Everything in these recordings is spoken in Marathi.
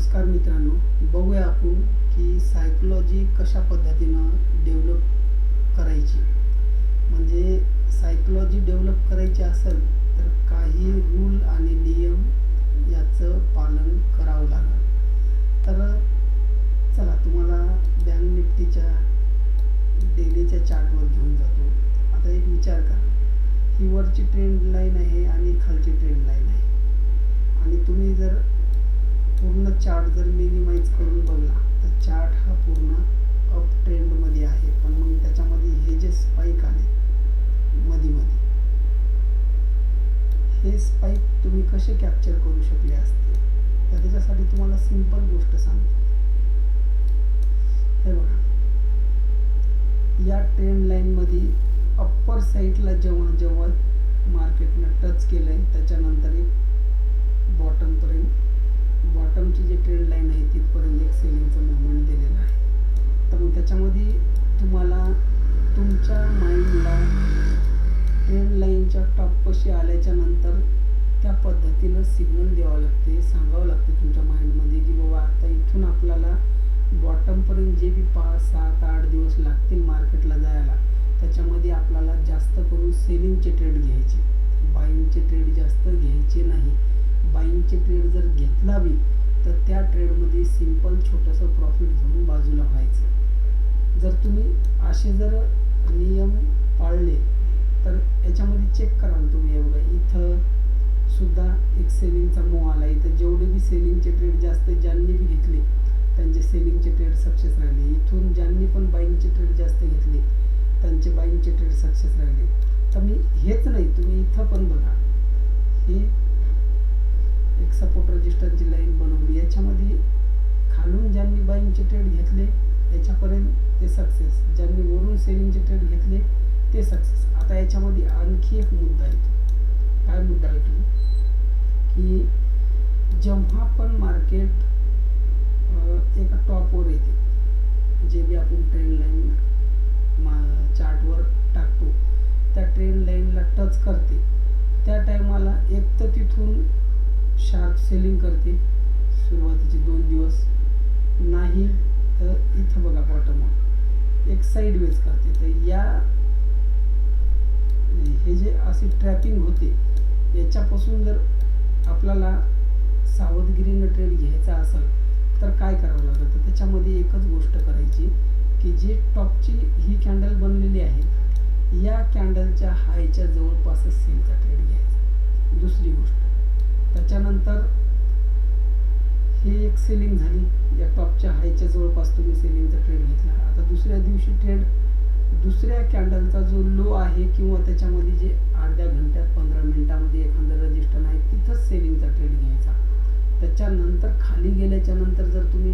नमस्कार मित्रांनो, बघूया आपण की सायकोलॉजी कशा पद्धतीनं डेव्हलप करायची. म्हणजे सायकोलॉजी डेव्हलप करायची असेल तर काही रूल आणि नियम याचं पालन करावं लागेल. तर चला तुम्हाला बँक निफ्टीच्या डेलीच्या चार्टवर घेऊन जातो. आता एक विचार करा, ही वरची ट्रेंड लाईन आहे आणि खालची ट्रेंड लाईन आहे, आणि तुम्ही जर पूर्ण चार्ट जर मिनिमाइज करून बघला तर चार्ट हा पूर्ण अप ट्रेंडमध्ये आहे. पण मग त्याच्यामध्ये हे जे स्पाइक आले मध्ये हे स्पाइक तुम्ही कसे कॅप्चर करू शकले असते, तर त्याच्यासाठी तुम्हाला सिंपल गोष्ट सांगतो. हे बघा, या ट्रेंड लाईनमध्ये अप्पर साईडला जेव्हा जेव्हा मार्केटनं टच केलं आहे त्याच्यानंतर एक बॉटमची जी ट्रेंड लाईन आहे तिथपर्यंत एक सेलिंगचं मुवमेंट दिलेलं आहे. तर मग त्याच्यामध्ये तुम्हाला तुमच्या माइंडला ट्रेंड लाईनच्या टॉपपाशी आल्याच्या नंतर त्या पद्धतीनं सिग्नल द्यावं लागते, सांगावं लागते तुमच्या माइंडमध्ये की बाबा आता इथून आपल्याला बॉटमपर्यंत जे बी 5, 7, 8 दिवस लागतील मार्केटला जायला, त्याच्यामध्ये आपल्याला जास्त करून सेलिंगचे ट्रेड घ्यायचे, बाईंगचे ट्रेड जास्त घ्यायचे नाही. बाईंगचे ट्रेड जर घेतला बी तर त्या ट्रेडमध्ये सिंपल छोटंसं प्रॉफिट घेऊन बाजूला व्हायचं. जर तुम्ही असे जर नियम पाळले तर याच्यामध्ये चेक करा ना तुम्ही. एवढं इथं सुद्धा एक सेलिंगचा मूव आला. इथं जेवढे बी सेलिंगचे ट्रेड जास्त ज्यांनी बी घेतले त्यांचे सेलिंगचे ट्रेड सक्सेस राहिले. इथून ज्यांनी पण बाईंगचे ट्रेड जास्त घेतले त्यांचे बाईंगचे ट्रेड सक्सेस राहिले. तर मी हेच नाही, तुम्ही इथं पण बघा, हे एक सपोर्ट रेजिस्टन्सची लाईन बनवली. याच्यामध्ये खालून ज्यांनी बाईंगचे ट्रेड घेतले याच्यापर्यंत ते सक्सेस, ज्यांनी वरून सेलिंगचे ट्रेड घेतले ते सक्सेस. आता याच्यामध्ये आणखी एक मुद्दा येतो. काय मुद्दा येतो की जेव्हा पण मार्केट एका टॉपवर येते, जे बी आपण ट्रेंड लाईन चार्टवर टाकतो त्या ट्रेंड लाईनला टच करते, त्या टायमाला एक तर तिथून शार्प सेलिंग करते सुरुवातीचे 2 दिवस, नाही तर इथं बघा बॉटमवर एक साईडवेज करते. तर या हे जे अशी ट्रॅपिंग होते याच्यापासून जर आपल्याला सावधगिरीनं ट्रेड घ्यायचा असेल तर काय करावं लागतं, तर त्याच्यामध्ये एकच गोष्ट करायची की जी टॉपची ही कॅन्डल बनलेली आहे या कॅन्डलच्या हायच्या जवळपासच सेलचा ट्रेड घ्यायचा. दुसरी गोष्ट, त्याच्यानंतर हे एक सेलिंग झाली, या टॉपच्या हायच्या जवळपास तुम्ही सेलिंगचा ट्रेड घेतला. आता दुसऱ्या दिवशी ट्रेड दुसऱ्या कॅन्डलचा जो लो आहे किंवा त्याच्यामध्ये जे अर्ध्या घंट्यात 15 मिनिटामध्ये एखादं रजिस्टर आहे तिथंच सेलिंगचा ट्रेड घ्यायचा. त्याच्यानंतर खाली गेल्याच्या नंतर जर तुम्ही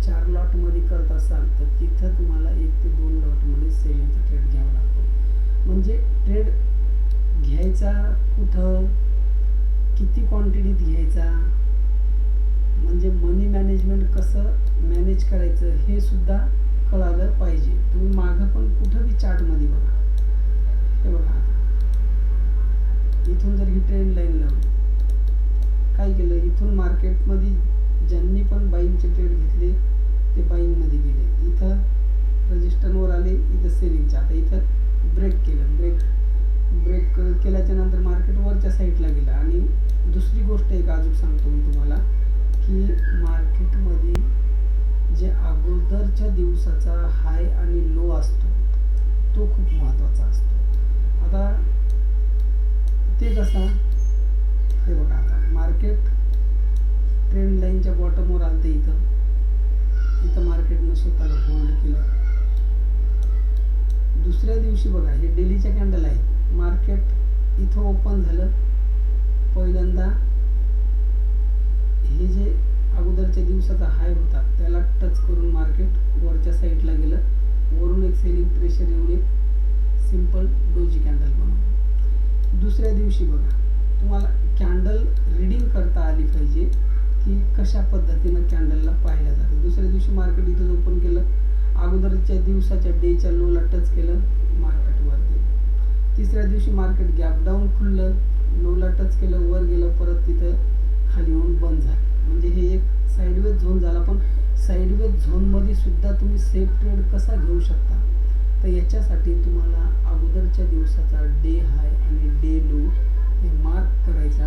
4 लॉटमध्ये करत असाल तर तिथं तुम्हाला 1 ते 2 लॉटमध्ये सेलिंगचा ट्रेड घ्यावा लागतो. म्हणजे ट्रेड घ्यायचा कुठं, किती क्वांटिटीत घ्यायचा, म्हणजे मनी मॅनेजमेंट कसं मॅनेज करायचं हे सुद्धा कळालं पाहिजे. तुम्ही मागं पण कुठं बी चार्टमध्ये बघा, हे बघा इथून जर ही ट्रेंड लाईन लावली, काय केलं, इथून मार्केटमध्ये ज्यांनी पण बाईंगचे ट्रेड घेतले ते बाईंगमध्ये गेले, इथं रजिस्टरवर आले, इथं सेलिंगच्या. आता इथं ब्रेक केलं, ब्रेक केल्याच्या नंतर मार्केट वरच्या साईडला गेलं. आणि दुसरी गोष्ट एक अजून सांगतो मी तुम्हाला की मार्केटमध्ये जे अगोदरच्या दिवसाचा हाय आणि लो असतो तो खूप महत्त्वाचा असतो. आता ते कसं, हे बघा, आता मार्केट ट्रेंड लाईनच्या बॉटमवर आलं तर इथं मार्केटनं स्वतःला होल्ड केलं. दुसऱ्या दिवशी बघा, हे डेलीच्या कॅन्डल आहे, मार्केट इथं ओपन झालं, पहिल्यांदा हे जे अगोदरच्या दिवसाचा हाय होता त्याला टच करून मार्केट वरच्या साईडला गेलं, वरून एक सेलिंग प्रेशर येऊन एक सिंपल डोजी कॅन्डल बनवलं. दुसऱ्या दिवशी बघा, तुम्हाला कॅन्डल रीडिंग करता आली पाहिजे की कशा पद्धतीनं कॅन्डलला पाहिलं जातं. दुसऱ्या दिवशी मार्केट इथं ओपन केलं, अगोदरच्या दिवसाच्या डेच्या लोला टच केलं, मार्केट वर गेलं. तिसऱ्या दिवशी मार्केट गॅप डाऊन खुललं, लोला टच केलं, वर गेलं, परत तिथं खाली येऊन बंद झालं. म्हणजे हे एक साईडवेज साईडवेज झोनमध्ये सुद्धा तुम्ही सेफ ट्रेड कसा घेऊ शकता, तर याच्यासाठी तुम्हाला अगोदरच्या दिवसाचा डे हाय आणि डे लो हे मार्क करायचा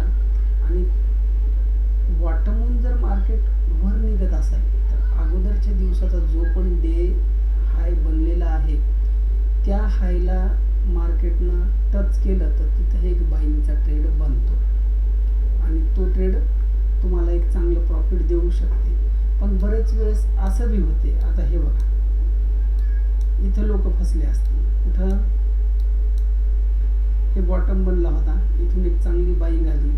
आणि बॉटमहून जर मार्केट वर निघत असेल तर अगोदरच्या दिवसाचा जो पण डे हाय बनलेला आहे त्या हायला मार्केटनं टच केलं तर तिथं एक बाईंगचा ट्रेड बनतो आणि तो ट्रेड तुम्हाला एक चांगलं प्रॉफिट देऊ शकते. पण बरेच वेळेस असं बी होते, आता हे बघा इथं लोक फसले असतील, कुठं हे बॉटम बनला होता, इथून एक चांगली बाईंग आली,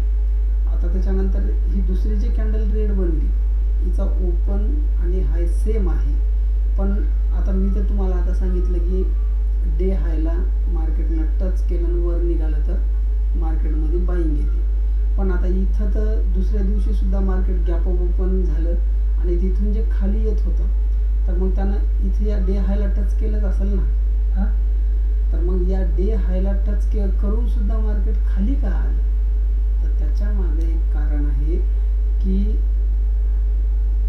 आता त्याच्यानंतर ही दुसरी जी कॅन्डल रेड बनली हिचा ओपन आणि हाय सेम आहे, पण आता मी तर तुम्हाला आता सांगितलं की डे हायला मार्केटनं टच केलं आणि वर निघालं तर मार्केटमध्ये बाईंग येते. पण आता इथं तर दुसऱ्या दिवशी सुद्धा मार्केट गॅप ओपन झालं आणि तिथून जे खाली येत होतं तर मग त्यानं इथे या डे हायला टच केलंच असेल ना. हां, तर मग या डे हायला टच करून सुद्धा मार्केट खाली का आलं, तर त्याच्या मागे एक कारण आहे की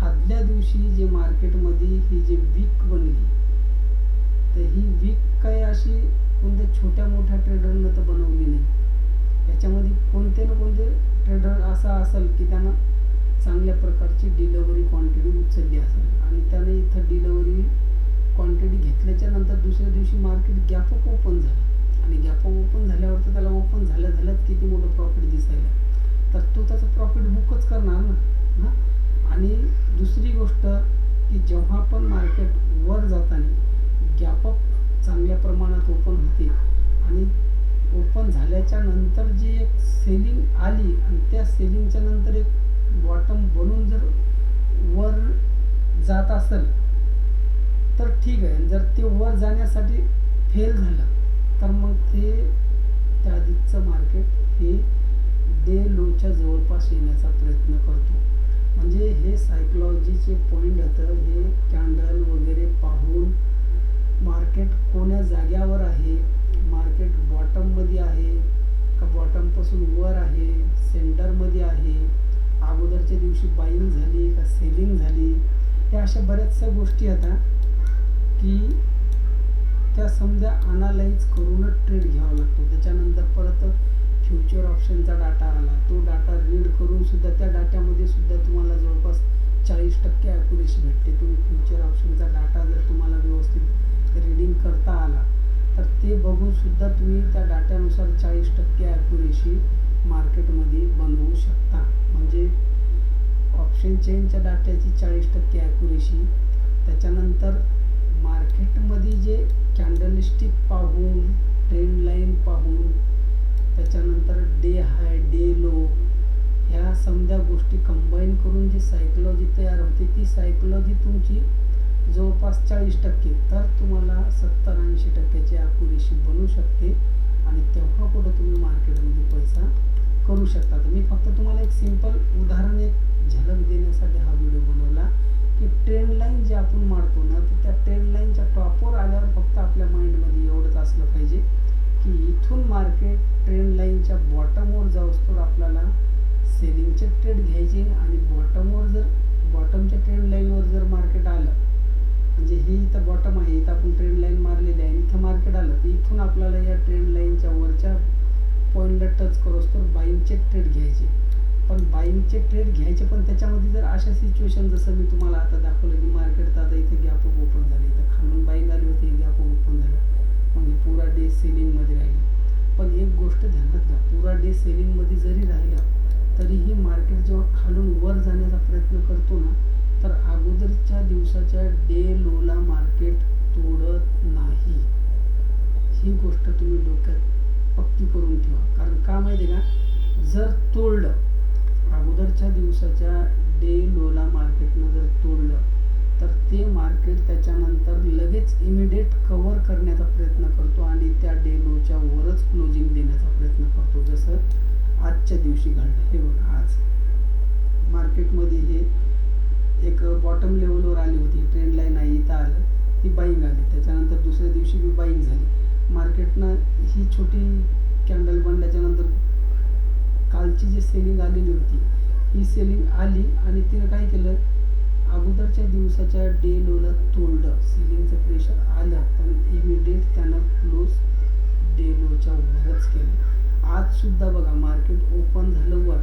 आदल्या दिवशी जे मार्केटमध्ये ही जी वीक बनली तर ही वीक काय अशी कोणत्या छोट्या मोठ्या ट्रेडरनं तर बनवली नाही. याच्यामध्ये कोणते ना कोणते ट्रेडर असा असेल की त्यानं चांगल्या प्रकारची डिलिव्हरी क्वांटिटी उचलली असेल आणि त्याने इथं डिलिव्हरी क्वांटिटी घेतल्याच्या नंतर दुसऱ्या दिवशी मार्केट गॅपअप ओपन झालं आणि गॅपअप ओपन झाल्यावर तर त्याला ओपन झाल्याच किती मोठं प्रॉफिट दिसायला, तर तो त्याचं प्रॉफिट बुकच करणार ना. हां, आणि दुसरी गोष्ट की जेव्हा पण मार्केट वर जाताना गॅपअप चांगल्या प्रमाणात ओपन होते आणि ओपन झाल्याच्या नंतर जी एक सेलिंग आली आणि त्या सेलिंगच्या नंतर एक बॉटम बनून जर वर जात असेल तर ठीक आहे, जर ते वर जाण्यासाठी फेल झालं तर मग ते त्या आधीचं मार्केट हे डे लोच्या जवळपास येण्याचा प्रयत्न करतो. म्हणजे हे सायकोलॉजीचे पॉईंट होतं, हे कॅन्डल वगैरे पाहून मार्केट कोण्या जाग्यावर आहे, मार्केट बॉटममध्ये आहे का बॉटमपासून वर आहे, सेंटरमध्ये आहे, अगोदरच्या दिवशी बाईंग झाली का सेलिंग झाली, या अशा बऱ्याचशा गोष्टी आता की त्या समजा अनालाइज करूनच ट्रेड घ्यावा लागतो. त्याच्यानंतर परत फ्युचर ऑप्शनचा डाटा आला, तो डाटा रीड करून सुद्धा त्या डाट्यामध्ये सुद्धा तुम्हाला जवळपास 40% ॲक्युरेसी भेटते. तुम्ही फ्युचर ऑप्शनचा डाटा जर तुम्हाला व्यवस्थित रीडिंग करता आला तर ते बघून सुद्धा तुम्ही त्या डाट्यानुसार 40% ॲक्युरेसी मार्केटमध्ये बनवू शकता. म्हणजे ऑप्शन चेनच्या डाट्याची 40% ॲक्युरेसी, त्याच्यानंतर मार्केटमध्ये जे कॅन्डलस्टिक पाहून, ट्रेंड लाईन पाहून, त्याच्यानंतर डे हाय डे लो ह्या समजा गोष्टी कंबाईन करून जी सायकोलॉजी तयार होते ती सायकोलॉजी तुमची जवळपास 40%, तर तुम्हाला 70-80% ॲक्युरेसी बनू शकते आणि तेव्हा कुठं तुम्ही मार्केटमध्ये पैसा करू शकता. तर मी फक्त तुम्हाला एक सिंपल उदाहरण, एक झलक देण्यासाठी हा व्हिडिओ बनवला की ट्रेंड लाईन जे आपण मारतो ना तर त्या ट्रेंड लाईनच्या टॉपवर आल्यावर फक्त आपल्या माइंडमध्ये एवढंच असलं पाहिजे की इथून मार्केट ट्रेंड लाईनच्या बॉटमवर जाऊस्तोवर आपल्याला सेलिंगचे ट्रेड घ्यायचे आणि बॉटमवर जर बॉटमच्या ट्रेंड लाईनवर जर मार्केट आलं, म्हणजे ही इथं बॉटम आहे, इथं आपण ट्रेंड लाईन मारलेली आहे, इथं मार्केट आलं तर इथून आपल्याला या ट्रेंड लाईनच्या वरच्या पॉईंटला टच करोस्तोवर बाईंगचे ट्रेड घ्यायचे. पण बाईंगचे ट्रेड घ्यायचे पण त्याच्यामध्ये जर अशा सिच्युएशन जसं मी तुम्हाला आता दाखवलं की मार्केट आता इथे गॅप ओपन झाले, तर खालून बाईंग आली होती, गॅप ओपन झालं, म्हणजे पुरा डे सेलिंगमध्ये राहिलं. पण एक गोष्ट ध्यानात घ्या, पुरा डे सेलिंगमध्ये जरी राहिलं तरीही मार्केट जेव्हा खालून वर जाण्याचा प्रयत्न करतो ना तर अगोदरच्या दिवसाच्या डे लोला मार्केट तोडत नाही. ही गोष्ट तुम्ही डोक्यात पक्की करून ठेवा. कारण का माहिती आहे का, जर तोडलं अगोदरच्या दिवसाच्या डे लोला मार्केटनं जर तोडलं तर ते मार्केट त्याच्यानंतर लगेच इमिडिएट कव्हर करण्याचा प्रयत्न करतो आणि त्या डे लोच्या वरच क्लोजिंग देण्याचा प्रयत्न करतो, जसं आजच्या दिवशी घडलं. हे बघा, आज मार्केटमध्ये हे एक बॉटम लेवलवर आली होती, ट्रेंड लाईन आहे, इथं आलं, ही बाईंग आली, त्याच्यानंतर दुसऱ्या दिवशी बी बाईंग झाली. मार्केटनं ही छोटी कॅन्डल बनल्याच्या नंतर कालची जी सेलिंग आलेली होती ही सेलिंग आली आणि तिनं काय केलं, अगोदरच्या दिवसाच्या डे लोला तोडलं, सेलिंगचं प्रेशर आलं, पण इमिडिएट त्यानं क्लोज डे लोच्या वरच केलं. आज सुद्धा बघा मार्केट ओपन झालं वर,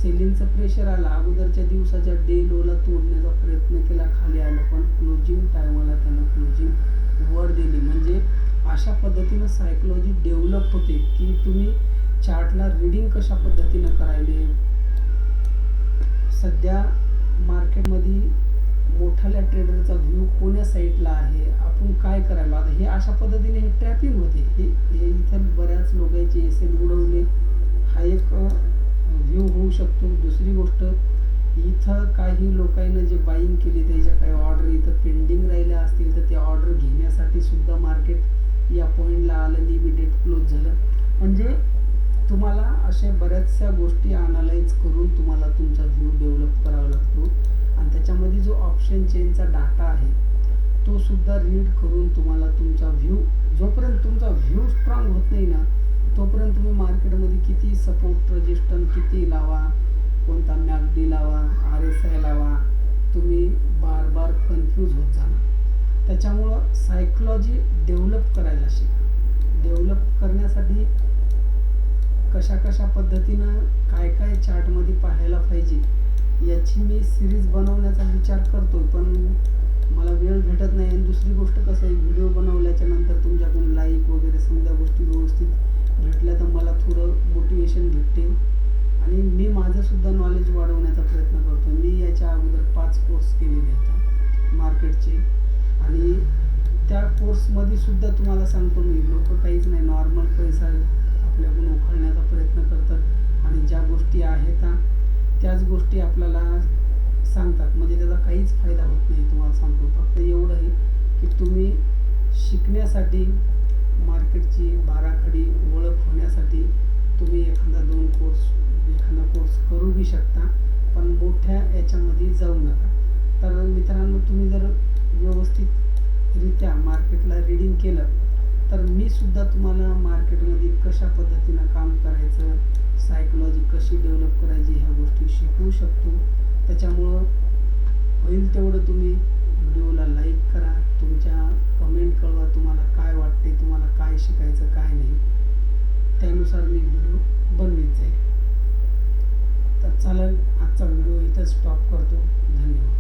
सेलिंगचं प्रेशर आलं, अगोदरच्या दिवसाच्या डे लोला तोडण्याचा प्रयत्न केला, खाली आलं, पण क्लोजिंग टायमाला त्यानं क्लोजिंग वर दिली. म्हणजे अशा पद्धतीनं सायकोलॉजी डेव्हलप होते की तुम्ही चार्टला रीडिंग कशा पद्धतीनं करायले. सध्या मार्केटमध्ये मोठाल्या ट्रेडरचा व्ह्यू कोण्या साईडला आहे, आपण काय करायला, आता हे अशा पद्धतीने हे ट्रॅपिंग होते. हे इथं बऱ्याच लोकांचे एसएल उडवले, हा एक व्ह्यू होऊ शकतो. दुसरी गोष्ट, इथं काही लोकांना जे बाईंग केली त्याच्या काही ऑर्डर इथं पेंडिंग राहिल्या असतील तर ते ऑर्डर घेण्यासाठी सुद्धा मार्केट या पॉईंटला आलं, लिमिटेड क्लोज झालं. म्हणजे तुम्हाला अशा बऱ्याचशा गोष्टी अनालाइज करून तुम्हाला तुमचा व्ह्यू डेव्हलप करावा लागतो. आणि त्याच्यामध्ये जो ऑप्शन चेनचा डाटा आहे तो सुद्धा रीड करून तुम्हाला तुमचा व्ह्यू, जोपर्यंत तुमचा व्ह्यू स्ट्रॉंग होत नाही ना तोपर्यंत तुम्ही मार्केटमध्ये किती सपोर्ट रेजिस्टन्स किती लावा, कोणता मॅकडी लावा, RSI लावा, तुम्ही बार बार कन्फ्यूज होत जाणार. त्याच्यामुळं सायकोलॉजी डेव्हलप करायला शिका. डेव्हलप करण्यासाठी कशा कशा पद्धतीनं काय काय चार्टमध्ये पाहायला पाहिजे याची मी सिरीज बनवण्याचा विचार करतोय, पण मला वेळ भेटत नाही. आणि दुसरी गोष्ट कसं आहे, व्हिडिओ बनवल्याच्या नंतर तुमच्याकडून लाईक वगैरे समजा गोष्टी व्यवस्थित भेटल्या तर मला थोडं मोटिवेशन भेटते आणि मी माझंसुद्धा नॉलेज वाढवण्याचा प्रयत्न करतो. मी याच्या अगोदर 5 कोर्स केलेले आहेत मार्केटचे आणि त्या कोर्समध्ये सुद्धा तुम्हाला सांगतो मी, लोक काहीच नाही, नॉर्मल पैसा आपल्याकडून उखळण्याचा प्रयत्न करतात आणि ज्या गोष्टी आहेत त्याच गोष्टी आपल्याला सांगतात. म्हणजे त्याचा काहीच फायदा होत नाही. तुम्हाला सांगतो फक्त एवढं आहे की तुम्ही शिकण्यासाठी, मार्केटची बाराखडी ओळख होण्यासाठी तुम्ही एखादा कोर्स करूही शकता, पण मोठ्या याच्यामध्ये जाऊ नका. तर मित्रांनो, तुम्ही जर व्यवस्थितरित्या मार्केटला रीडिंग केलं तर मी सुद्धा तुम्हाला मार्केटमध्ये कशा पद्धतीनं काम करायचं, सायकोलॉजी कशी डेव्हलप करायची ह्या गोष्टी शिकवू शकतो. त्याच्यामुळं होईल तेवढं तुम्ही व्हिडिओला लाईक करा, तुमच्या कमेंट कळवा, तुम्हाला काय वाटते, तुम्हाला काय शिकायचं काय नाही, त्यानुसार मी व्हिडिओ बनवीत जाईल. तर चालेल, आजचा व्हिडिओ इथं स्टॉप करतो. धन्यवाद.